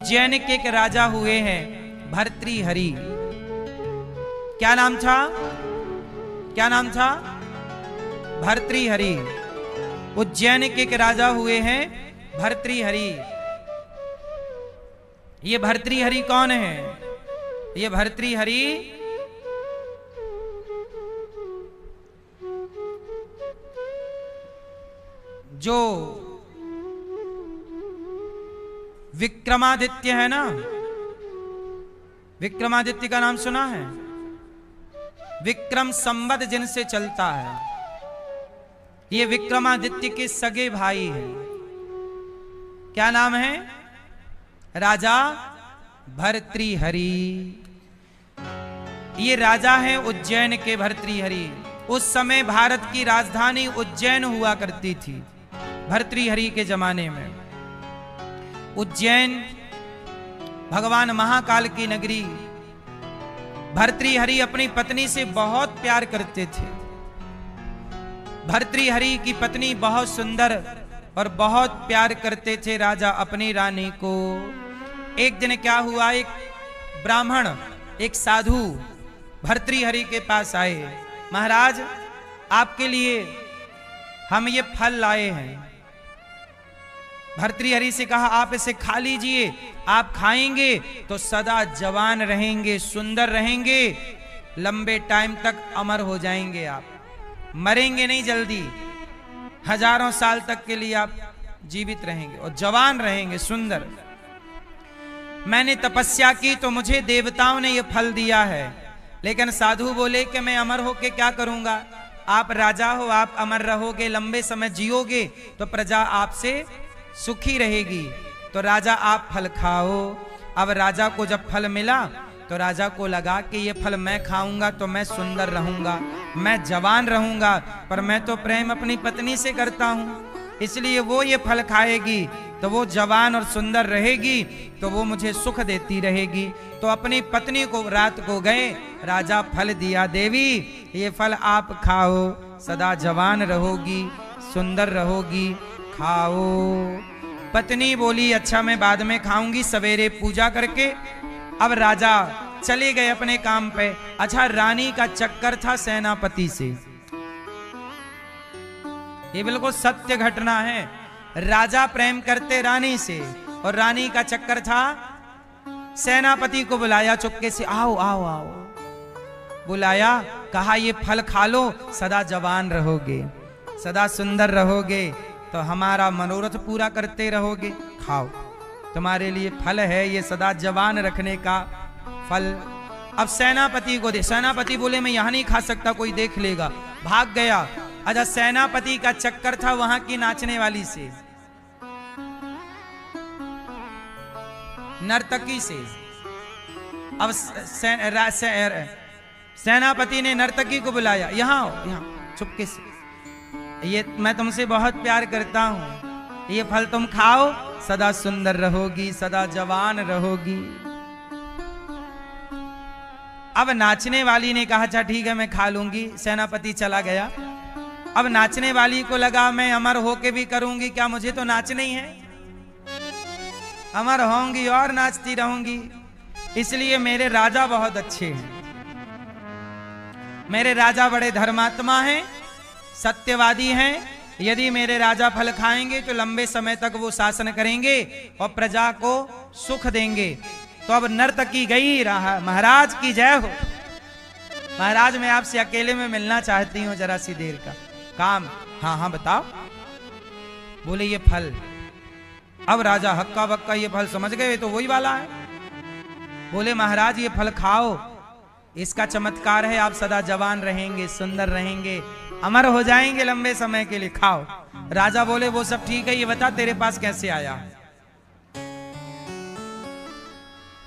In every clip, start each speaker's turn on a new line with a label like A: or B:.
A: उज्जैन के एक राजा हुए हैं भर्तृहरि। क्या नाम था? क्या नाम था? भर्तृहरि। उज्जैन के एक राजा हुए हैं भर्तृहरि। ये भर्तृहरि कौन है? ये भर्तृहरि जो विक्रमादित्य है ना, विक्रमादित्य का नाम सुना है? विक्रम संवत जिनसे चलता है, ये विक्रमादित्य के सगे भाई हैं। क्या नाम है? राजा भर्तृहरि। ये राजा हैं उज्जैन के भर्तृहरि। उस समय भारत की राजधानी उज्जैन हुआ करती थी भर्तृहरि के जमाने में। उज्जैन भगवान महाकाल की नगरी। भर्तृहरि अपनी पत्नी से बहुत प्यार करते थे। भर्तृहरि की पत्नी बहुत सुंदर और बहुत प्यार करते थे राजा अपनी रानी को। एक दिन क्या हुआ, एक ब्राह्मण, एक साधु भर्तृहरि के पास आए। महाराज, आपके लिए हम ये फल लाए हैं। भर्तृहरि से कहा, आप इसे खा लीजिए, आप खाएंगे तो सदा जवान रहेंगे, सुंदर रहेंगे, लंबे टाइम तक अमर हो जाएंगे, आप मरेंगे नहीं जल्दी, हजारों साल तक के लिए आप जीवित रहेंगे और जवान रहेंगे, सुंदर। मैंने तपस्या की तो मुझे देवताओं ने यह फल दिया है, लेकिन साधु बोले कि मैं अमर होके क्या करूंगा? आप राजा हो, आप अमर रहोगे, लंबे समय जियोगे तो प्रजा आपसे सुखी रहेगी, तो राजा आप फल खाओ। अब राजा को जब फल मिला तो राजा को लगा कि ये फल मैं खाऊंगा तो मैं सुंदर रहूंगा, मैं जवान रहूंगा, पर मैं तो प्रेम अपनी पत्नी से करता हूं, इसलिए वो ये फल खाएगी तो वो जवान और सुंदर रहेगी, तो वो मुझे सुख देती रहेगी। तो अपनी पत्नी को रात को गए, राजा फल दिया, देवी ये फल आप खाओ, सदा जवान रहोगी, सुंदर रहोगी, खाओ। पत्नी बोली, अच्छा मैं बाद में खाऊंगी, सवेरे पूजा करके। अब राजा चले गए अपने काम पे। अच्छा, रानी का चक्कर था सेनापति से, ये बिल्कुल सत्य घटना है। राजा प्रेम करते रानी से और रानी का चक्कर था। सेनापति को बुलाया चुपके से, आओ आओ आओ, बुलाया, कहा ये फल खा लो, सदा जवान रहोगे, सदा सुंदर रहोगे, तो हमारा मनोरथ पूरा करते रहोगे, खाओ, तुम्हारे लिए फल है ये सदा जवान रखने का फल। अब सेनापति को दे। सेनापति बोले मैं यहां नहीं खा सकता, कोई देख लेगा, भाग गया। अच्छा, सेनापति का चक्कर था वहां की नाचने वाली से, नर्तकी से। अब सेनापति ने नर्तकी को बुलाया, यहां आओ, यहां चुपके से, ये मैं तुमसे बहुत प्यार करता हूं, ये फल तुम खाओ, सदा सुंदर रहोगी, सदा जवान रहोगी। अब नाचने वाली ने कहा, अच्छा ठीक है मैं खा लूंगी। सेनापति चला गया। अब नाचने वाली को लगा मैं अमर होके भी करूंगी क्या, मुझे तो नाचना ही है, अमर होंगी और नाचती रहूंगी, इसलिए मेरे राजा बहुत अच्छे हैं, मेरे राजा बड़े धर्मात्मा हैं, सत्यवादी हैं। यदि मेरे राजा फल खाएंगे तो लंबे समय तक वो शासन करेंगे और प्रजा को सुख देंगे। तो अब नर्तकी गई रहा। महाराज की जय हो। महाराज, मैं आपसे अकेले में मिलना चाहती हूँ, जरा सी देर का काम। हाँ हाँ बताओ। बोले ये फल। अब राजा हक्का बक्का, ये फल समझ गए तो वही वाला है। बोले महाराज ये फल खाओ, इसका चमत्कार है आप सदा जवान रहेंगे, सुंदर रहेंगे, अमर हो जाएंगे लंबे समय के लिए, खाओ। राजा बोले वो सब ठीक है, ये बता तेरे पास कैसे आया?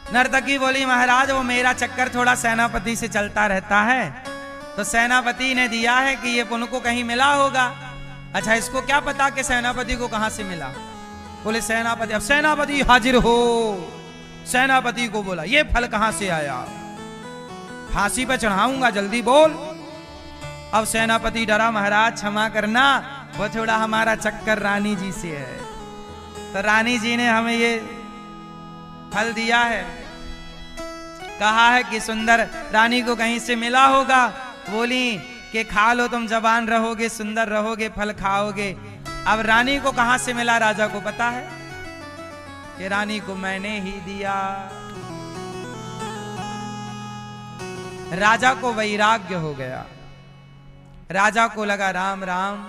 A: नर्तकी बोली महाराज वो मेरा चक्कर थोड़ा सेनापति से चलता रहता है, तो सेनापति ने दिया है कि ये उनको कहीं मिला होगा। अच्छा, इसको क्या पता कि सेनापति को कहां से मिला? बोले सेनापति। अब सेनापति हाजिर हो। सेनापति को बोला ये फल कहां से आया, फांसी पे चढ़ाऊंगा, जल्दी बोल। अब सेनापति डरा, महाराज क्षमा करना, वो थोड़ा हमारा चक्कर रानी जी से है, तो रानी जी ने हमें ये फल दिया है, कहा है कि सुंदर रानी को कहीं से मिला होगा, बोली कि खा लो तुम जवान रहोगे, सुंदर रहोगे, फल खाओगे। अब रानी को कहां से मिला राजा को पता है कि रानी को मैंने ही दिया। राजा को वैराग्य हो गया, राजा को लगा राम राम,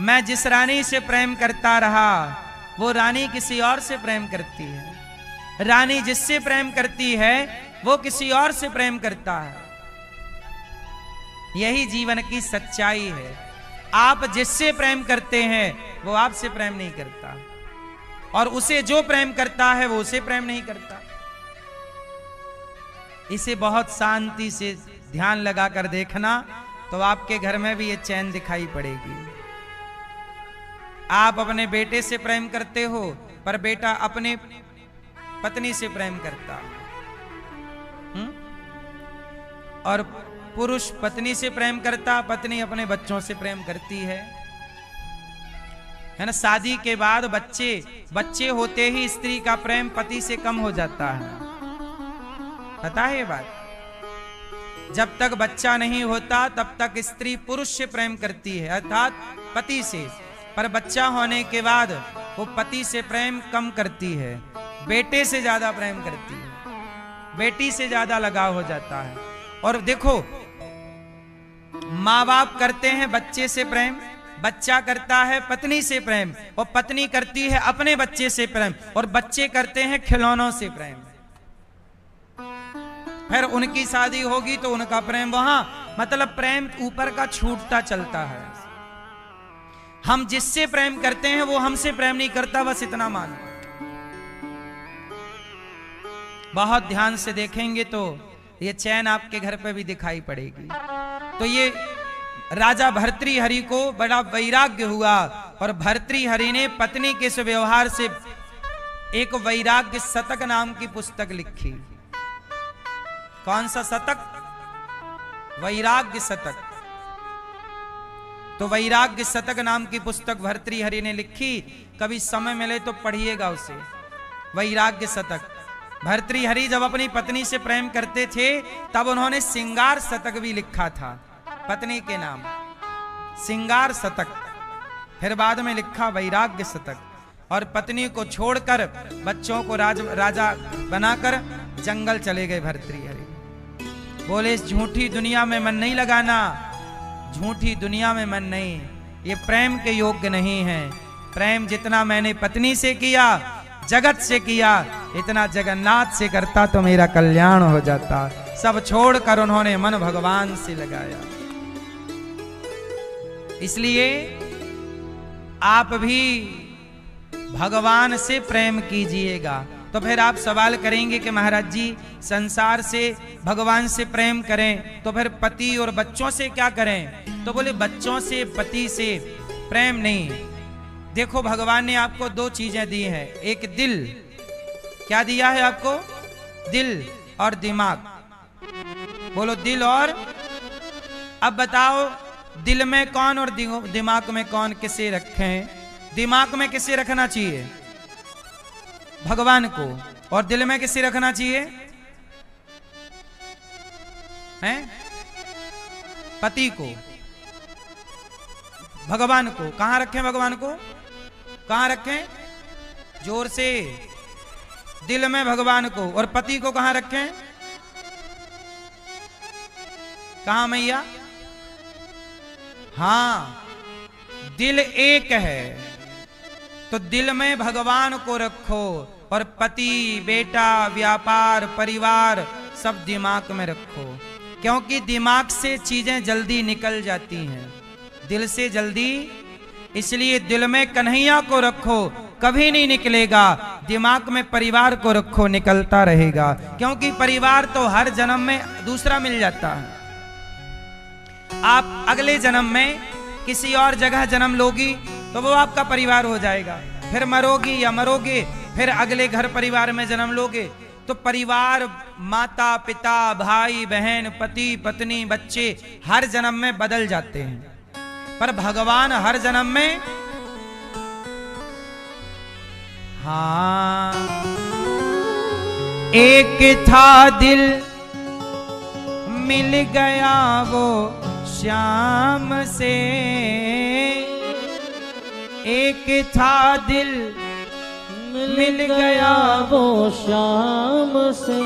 A: मैं जिस रानी से प्रेम करता रहा वो रानी किसी और से प्रेम करती है, रानी जिससे प्रेम करती है वो किसी और से प्रेम करता है। यही जीवन की सच्चाई है। आप जिससे प्रेम करते हैं वो आपसे प्रेम नहीं करता, और उसे जो प्रेम करता है वो उसे प्रेम नहीं करता। इसे बहुत शांति से ध्यान लगाकर देखना तो आपके घर में भी ये चैन दिखाई पड़ेगी। आप अपने बेटे से प्रेम करते हो पर बेटा अपने पत्नी से प्रेम करता, और पुरुष पत्नी से प्रेम करता, पत्नी अपने बच्चों से प्रेम करती है ना। शादी के बाद बच्चे होते ही स्त्री का प्रेम पति से कम हो जाता है, पता है ये बात। जब तक बच्चा नहीं होता तब तक स्त्री पुरुष से प्रेम करती है, अर्थात पति से, पर बच्चा होने के बाद वो पति से प्रेम कम करती है, बेटे से ज्यादा प्रेम करती है, बेटी से ज्यादा लगाव हो जाता है। और देखो, माँ बाप करते हैं बच्चे से प्रेम, बच्चा करता है पत्नी से प्रेम, और पत्नी करती है अपने बच्चे से प्रेम, और बच्चे करते हैं खिलौनों से प्रेम। फिर उनकी शादी होगी तो उनका प्रेम वहां, मतलब प्रेम ऊपर का छूटता चलता है। हम जिससे प्रेम करते हैं वो हमसे प्रेम नहीं करता, बस इतना मान। बहुत ध्यान से देखेंगे तो ये चैन आपके घर पे भी दिखाई पड़ेगी। तो ये राजा भर्तृहरि को बड़ा वैराग्य हुआ, और भर्तृहरि ने पत्नी के इस व्यवहार से एक वैराग्य शतक नाम की पुस्तक लिखी। कौन सा शतक? वैराग्य शतक। तो वैराग्य शतक नाम की पुस्तक भर्तृहरि ने लिखी, कभी समय मिले तो पढ़िएगा उसे, वैराग्य शतक। भर्तृहरि जब अपनी पत्नी से प्रेम करते थे तब उन्होंने सिंगार शतक भी लिखा था पत्नी के नाम, सिंगार शतक। फिर बाद में लिखा वैराग्य शतक, और पत्नी को छोड़कर बच्चों को राजा बनाकर जंगल चले गए भर्तृहरि। बोले इस झूठी दुनिया में मन नहीं लगाना, झूठी दुनिया में मन नहीं, ये प्रेम के योग्य नहीं है। प्रेम जितना मैंने पत्नी से किया, जगत से किया, इतना जगन्नाथ से करता तो मेरा कल्याण हो जाता। सब छोड़कर उन्होंने मन भगवान से लगाया। इसलिए आप भी भगवान से प्रेम कीजिएगा। तो फिर आप सवाल करेंगे कि महाराज जी संसार से भगवान से प्रेम करें तो फिर पति और बच्चों से क्या करें? तो बोले बच्चों से पति से प्रेम नहीं। देखो भगवान ने आपको दो चीजें दी हैं, एक दिल, क्या दिया है आपको? दिल और दिमाग। बोलो दिल और, अब बताओ दिल में कौन और दिमाग में कौन किसे रखें? दिमाग में किसे रखना चाहिए? भगवान को। और दिल में किसे रखना चाहिए? हैं? पति को, भगवान को। कहां रखें भगवान को? कहां रखें? जोर से। दिल में भगवान को। और पति को कहां रखें? कहां मैया? हाँ, दिल एक है तो दिल में भगवान को रखो, और पति, बेटा, व्यापार, परिवार सब दिमाग में रखो। क्योंकि दिमाग से चीजें जल्दी निकल जाती हैं, दिल से जल्दी। इसलिए दिल में कन्हैया को रखो, कभी नहीं निकलेगा। दिमाग में परिवार को रखो, निकलता रहेगा। क्योंकि परिवार तो हर जन्म में दूसरा मिल जाता है। आप अगले जन्म में किसी और जगह जन्म लोगी तो वो आपका परिवार हो जाएगा। फिर मरोगी या मरोगे, फिर अगले घर परिवार में जन्म लोगे। तो परिवार, माता पिता, भाई बहन, पति पत्नी, बच्चे हर जन्म में बदल जाते हैं, पर भगवान हर जन्म में। हाँ, एक था दिल मिल गया वो श्याम से, एक था दिल मिल गया
B: वो श्याम से।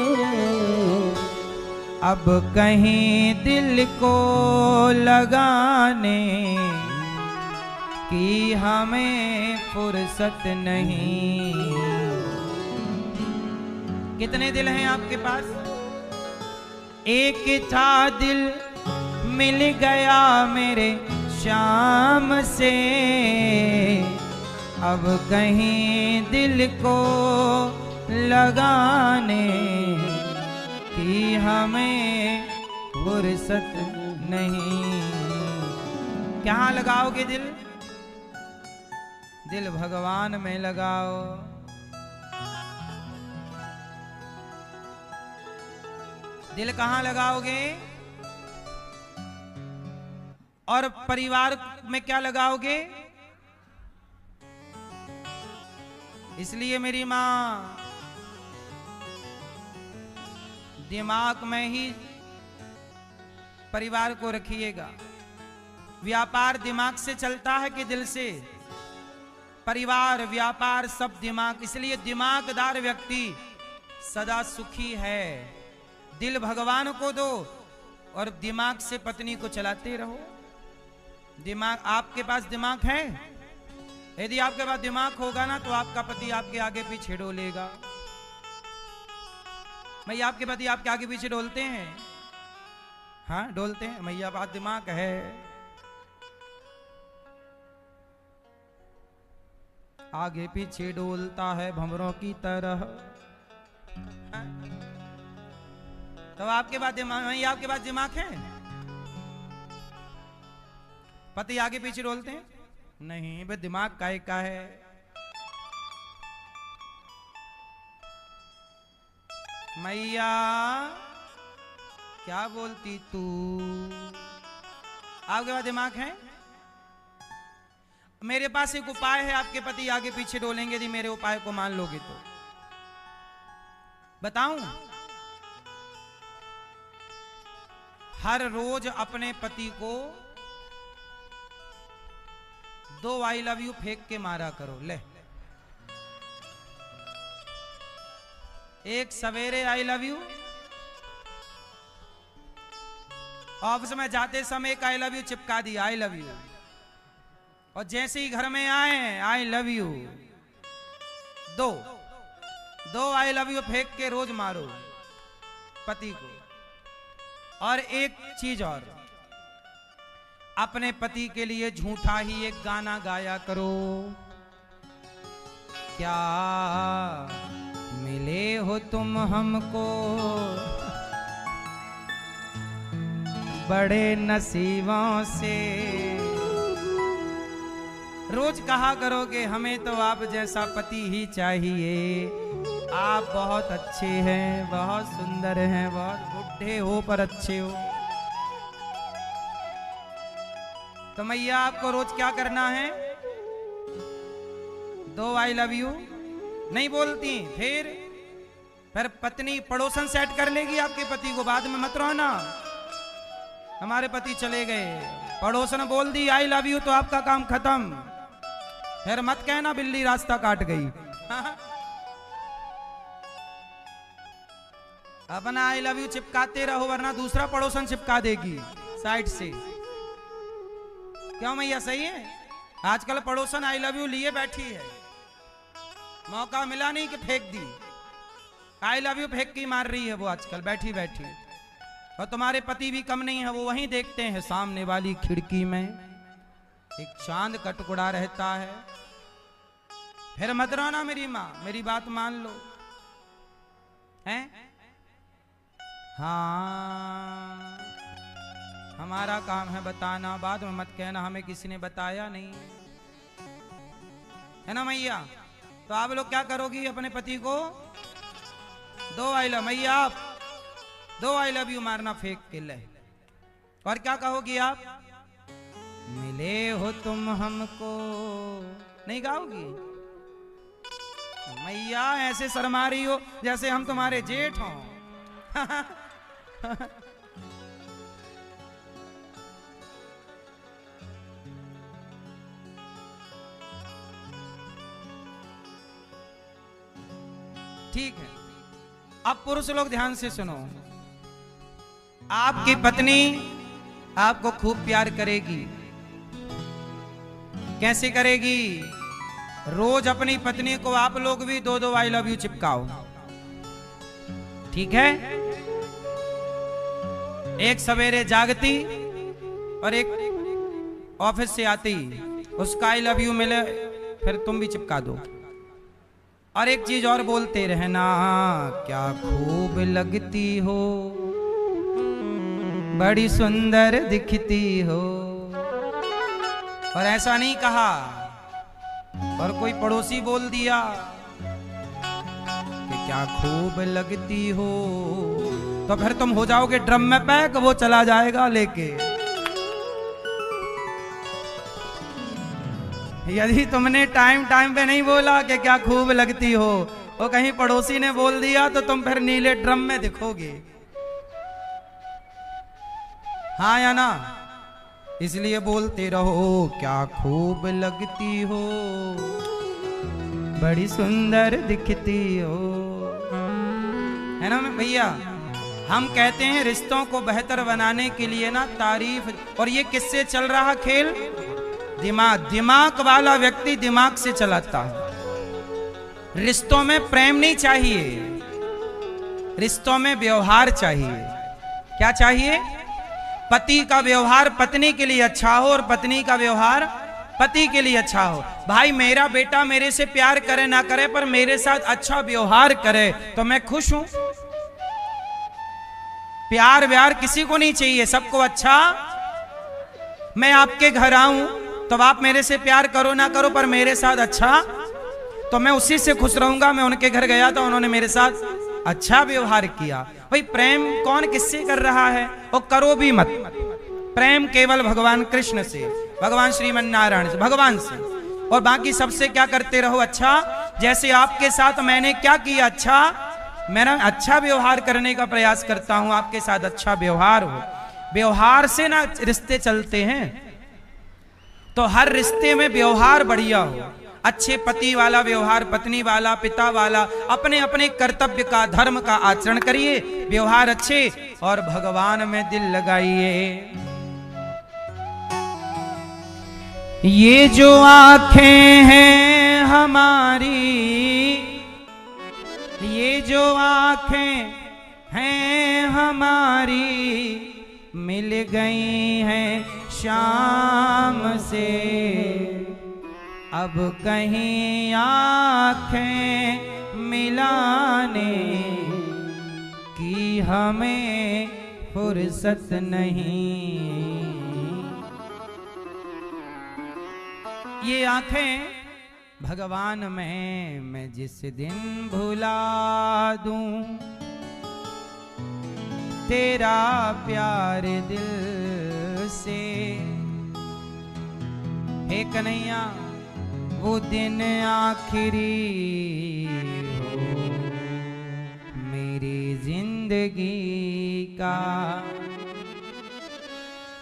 A: अब कहीं दिल को लगाने की हमें फुर्सत नहीं। कितने दिल हैं आपके पास? एक था दिल मिल गया मेरे श्याम से, अब कहीं दिल को लगाने की हमें फुर्सत नहीं। कहाँ लगाओगे दिल? दिल भगवान में लगाओ। दिल कहाँ लगाओगे? और परिवार में क्या लगाओगे? इसलिए मेरी मां दिमाग में ही परिवार को रखिएगा। व्यापार दिमाग से चलता है कि दिल से? परिवार व्यापार सब दिमाग। इसलिए दिमागदार व्यक्ति सदा सुखी है। दिल भगवान को दो और दिमाग से पत्नी को चलाते रहो। दिमाग, आपके पास दिमाग है? यदि आपके पास दिमाग होगा ना तो आपका पति आपके आगे पीछे डोलेगा। मैया आपके पति आपके आगे पीछे डोलते हैं? हाँ डोलते हैं। मैया बात दिमाग है। आगे पीछे डोलता है भंवरों की तरह। हाँ? तो आपके पास दिमाग, मैया आपके पास दिमाग है? पति आगे पीछे डोलते हैं? नहीं बे, दिमाग काय का है। मैया क्या बोलती तू? आपके पास दिमाग है? मेरे पास एक उपाय है, आपके पति आगे पीछे डोलेंगे यदि मेरे उपाय को मान लोगे तो। बताऊं? हर रोज अपने पति को 2 आई लव यू फेंक के मारा करो। ले, एक सवेरे आई लव यू, ऑफिस में जाते समय एक आई लव यू चिपका दिया, आई लव यू। और जैसे ही घर में आए आई लव यू। दो आई लव यू फेंक के रोज मारो पति को। और एक चीज और, अपने पति के लिए झूठा ही एक गाना गाया करो। क्या मिले हो तुम हमको बड़े नसीबों से। रोज कहा करोगे हमें तो आप जैसा पति ही चाहिए। आप बहुत अच्छे हैं, बहुत सुंदर हैं, बहुत बुढ़े हो पर अच्छे हो। तो मैया आपको रोज क्या करना है? 2 आई लव यू नहीं बोलती, फिर पत्नी पड़ोसन सेट कर लेगी आपके पति को। बाद में मत रोना हमारे पति चले गए, पड़ोसन बोल दी आई लव यू तो आपका काम खत्म। फिर मत कहना बिल्ली रास्ता काट गई। अपना आई लव यू चिपकाते रहो, वरना दूसरा पड़ोसन चिपका देगी साइड से। क्यों मैया सही है? आजकल पड़ोसन आई लव यू लिए बैठी है, मौका मिला नहीं कि फेंक दी। आई लव यू फेंक के मार रही है वो आजकल बैठी बैठी। और तुम्हारे पति भी कम नहीं है, वो वहीं देखते हैं सामने वाली खिड़की में एक चांद का टुकड़ा रहता है। फिर मत रोना मेरी माँ, मेरी बात मान लो। हैं? हाँ, हमारा काम है बताना, बाद में मत कहना हमें किसी ने बताया नहीं, है ना मैया? तो आप लोग क्या करोगी? अपने पति को 2 आई लव, मैया आप 2 आई लव यू मारना फेंक के। ले, और क्या कहोगी आप? मिले हो तुम हमको नहीं गाओगी? मैया ऐसे शर्मा रही हो जैसे हम तुम्हारे जेठ हों। ठीक है, अब पुरुष लोग ध्यान से सुनो। आपकी पत्नी आपको खूब प्यार करेगी। कैसे करेगी? रोज अपनी पत्नी को आप लोग भी 2-2 आई लव यू चिपकाओ, ठीक है? एक सवेरे जागती और एक ऑफिस से आती, उसका आई लव यू मिले फिर तुम भी चिपका दो। और एक चीज और बोलते रहना, क्या खूब लगती हो, बड़ी सुंदर दिखती हो। और ऐसा नहीं कहा और कोई पड़ोसी बोल दिया कि क्या खूब लगती हो, तो फिर तुम हो जाओगे ड्रम में पैक, वो चला जाएगा लेके। यदि तुमने टाइम पे नहीं बोला कि क्या खूब लगती हो, वो कहीं पड़ोसी ने बोल दिया तो तुम फिर नीले ड्रम में दिखोगे। हाँ या ना? इसलिए बोलते रहो, क्या खूब लगती हो, बड़ी सुंदर दिखती हो, है ना भैया? हम कहते हैं रिश्तों को बेहतर बनाने के लिए ना तारीफ। और ये किससे चल रहा खेल? दिमाग वाला व्यक्ति दिमाग से चलाता है। रिश्तों में प्रेम नहीं चाहिए, रिश्तों में व्यवहार चाहिए। क्या चाहिए? पति का व्यवहार पत्नी के लिए अच्छा हो और पत्नी का व्यवहार पति के लिए अच्छा हो। भाई मेरा बेटा मेरे से प्यार करे ना करे पर मेरे साथ अच्छा व्यवहार करे तो मैं खुश हूं। प्यार व्यार किसी को नहीं चाहिए, सबको अच्छा। मैं आपके घर आऊं तो आप मेरे से प्यार करो ना करो पर मेरे साथ अच्छा, तो मैं उसी से खुश रहूंगा। मैं उनके घर गया तो उन्होंने मेरे साथ अच्छा व्यवहार किया। भाई प्रेम कौन किससे कर रहा है? वो करो भी मत। प्रेम केवल भगवान कृष्ण से, भगवान श्रीमन नारायण से, भगवान से। और बाकी सबसे क्या करते रहो अच्छा। जैसे आपके साथ मैंने क्या किया अच्छा, मैंने अच्छा व्यवहार करने का प्रयास करता हूं, आपके साथ अच्छा व्यवहार हो। व्यवहार से ना रिश्ते चलते हैं, तो हर रिश्ते में व्यवहार बढ़िया हो। अच्छे पति वाला व्यवहार, पत्नी वाला, पिता वाला, अपने अपने कर्तव्य का, धर्म का आचरण करिए, व्यवहार अच्छे, और भगवान में दिल लगाइए। ये जो आंखें हैं हमारी, ये जो आंखें हैं हमारी, मिल गई हैं शाम से। अब कहीं आंखें मिलाने की हमें फुर्सत नहीं। ये आंखें भगवान में मैं जिस दिन भुला दूं, तेरा प्यार दिल से। हे कन्हैया वो दिन आखिरी हो मेरी जिंदगी का।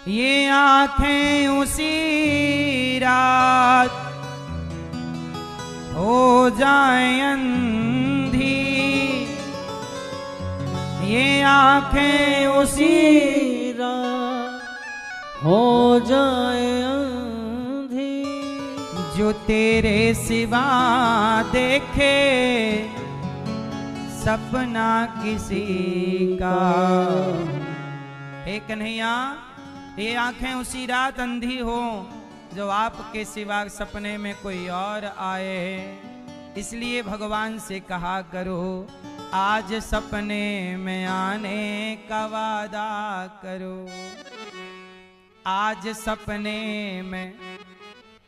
A: ये आंखें उसी रात हो जाएं अंधी, ये आंखें उसी
B: रात हो जाए अंधी,
A: जो तेरे सिवा देखे सपना किसी का। हे कन्हैया ये आंखें उसी रात अंधी हो जो आपके सिवा सपने में कोई और आए। इसलिए भगवान से कहा करो, आज सपने में आने का वादा करो। आज सपने में,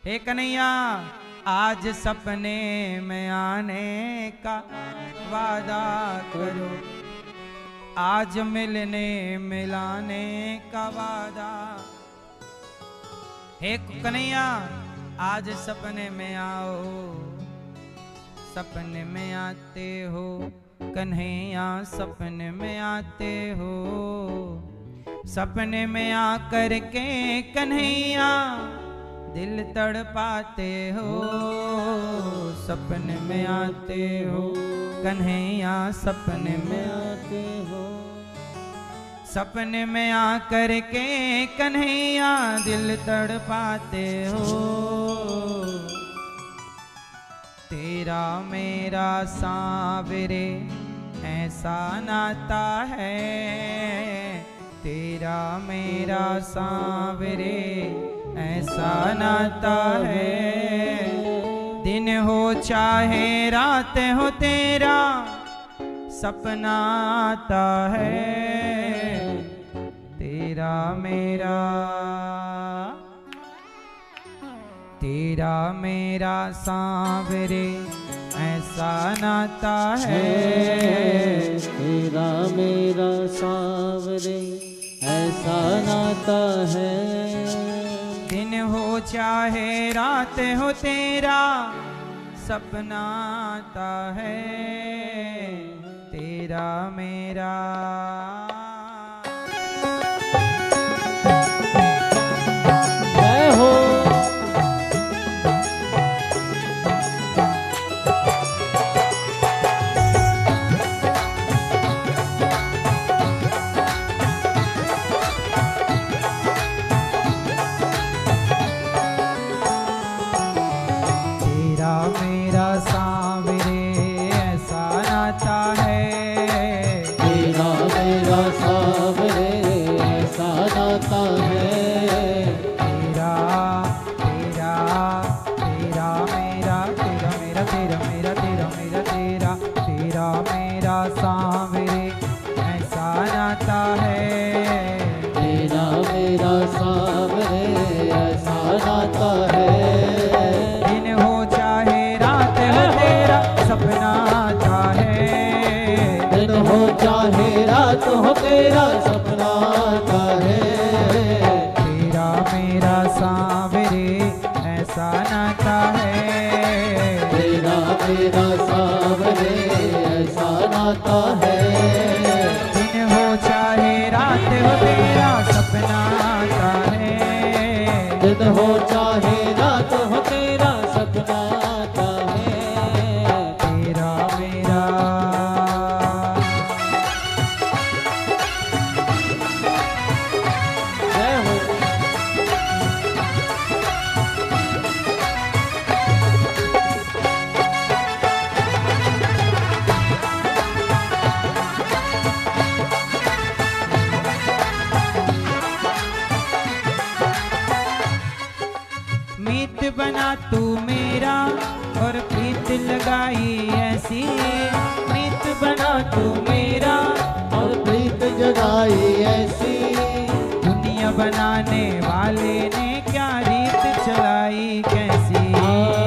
A: हे कन्हैया आज सपने में आने का वादा करो। आज मिलने मिलाने का वादा। हे कन्हैया आज सपने में आओ, सपने में आते हो कन्हैया, सपने में आते हो। सपने में आकर के कन्हैया दिल तड़पाते हो। सपने में आते हो कन्हैया, सपने में आते हो। सपने में आकर के कन्हैया दिल तड़पाते हो। तेरा मेरा सांवरे ऐसा नाता है, तेरा मेरा सांवरे ऐसा नाता है। दिन हो चाहे रात हो तेरा सपना आता है। तेरा मेरा, तेरा मेरा सांवरे ऐसा नाता है।
B: तेरा मेरा सांवरे ऐसा नाता है।
A: दिन हो चाहे रात हो तेरा सपना आता है। तेरा मेरा।
B: जय हो।
A: तो हो तेरा सपना आता है। तेरा मेरा सांवरे ऐसा नाता है।
B: तेरा मेरा सांवरे ऐसा नाता है।
A: दिन हो चाहे रात हो तेरा सपना आता है।
B: दिन हो चाहे रात हो तेरा सपना आता है।
A: तेरा मेरा। बना तू मेरा और प्रीत लगाई ऐसी। प्रीत बना तू मेरा
B: और प्रीत जगाई ऐसी।
A: दुनिया बनाने वाले ने क्या रीत चलाई कैसी।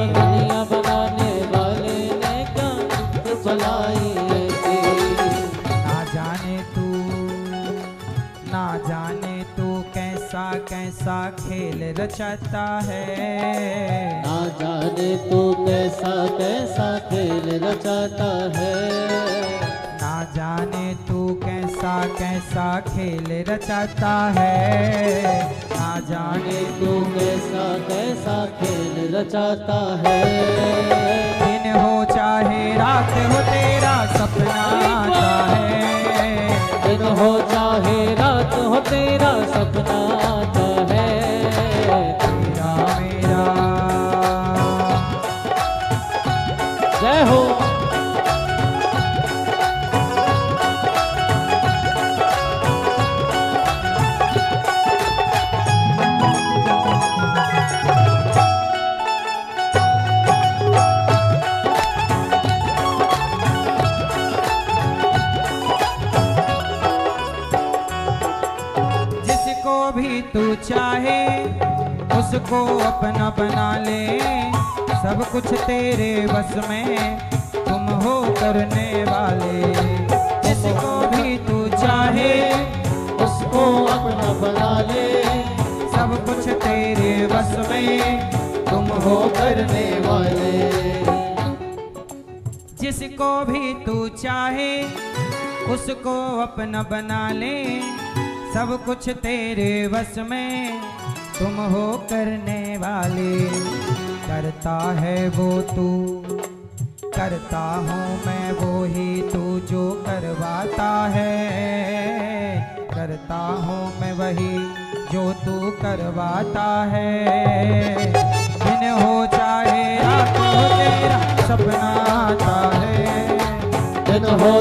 B: दुनिया बनाने वाले ने क्या रीत चलाई ऐसी।
A: ना जाने तू कैसा कैसा खेल रचाता है।
B: ना जाने तू कैसा कैसा खेल रचाता है।
A: ना जाने तू कैसा कैसा खेल रचाता है। ना जाने
B: तू कैसा कैसा खेल रचाता है।
A: दिन हो चाहे रात हो तेरा सपना आता है।
B: दिन हो चाहे रात हो तेरा सपना आता है।
A: तेरा मेरा।
B: जय हो। भी तू चाहे उसको अपना बना ले। सब कुछ तेरे बस में तुम हो करने वाले। जिसको भी तू चाहे उसको अपना बना ले।
A: सब कुछ तेरे बस में तुम हो करने वाले।
B: जिसको भी तू चाहे उसको अपना बना ले, सब कुछ तेरे बस में तुम हो करने वाले। करता है वो तू, करता हूँ मैं वो ही तू जो करवाता है, करता हूँ मैं वही जो तू करवाता है। दिन हो चाहे रात हो तेरा सपना आता है,
C: दिन हो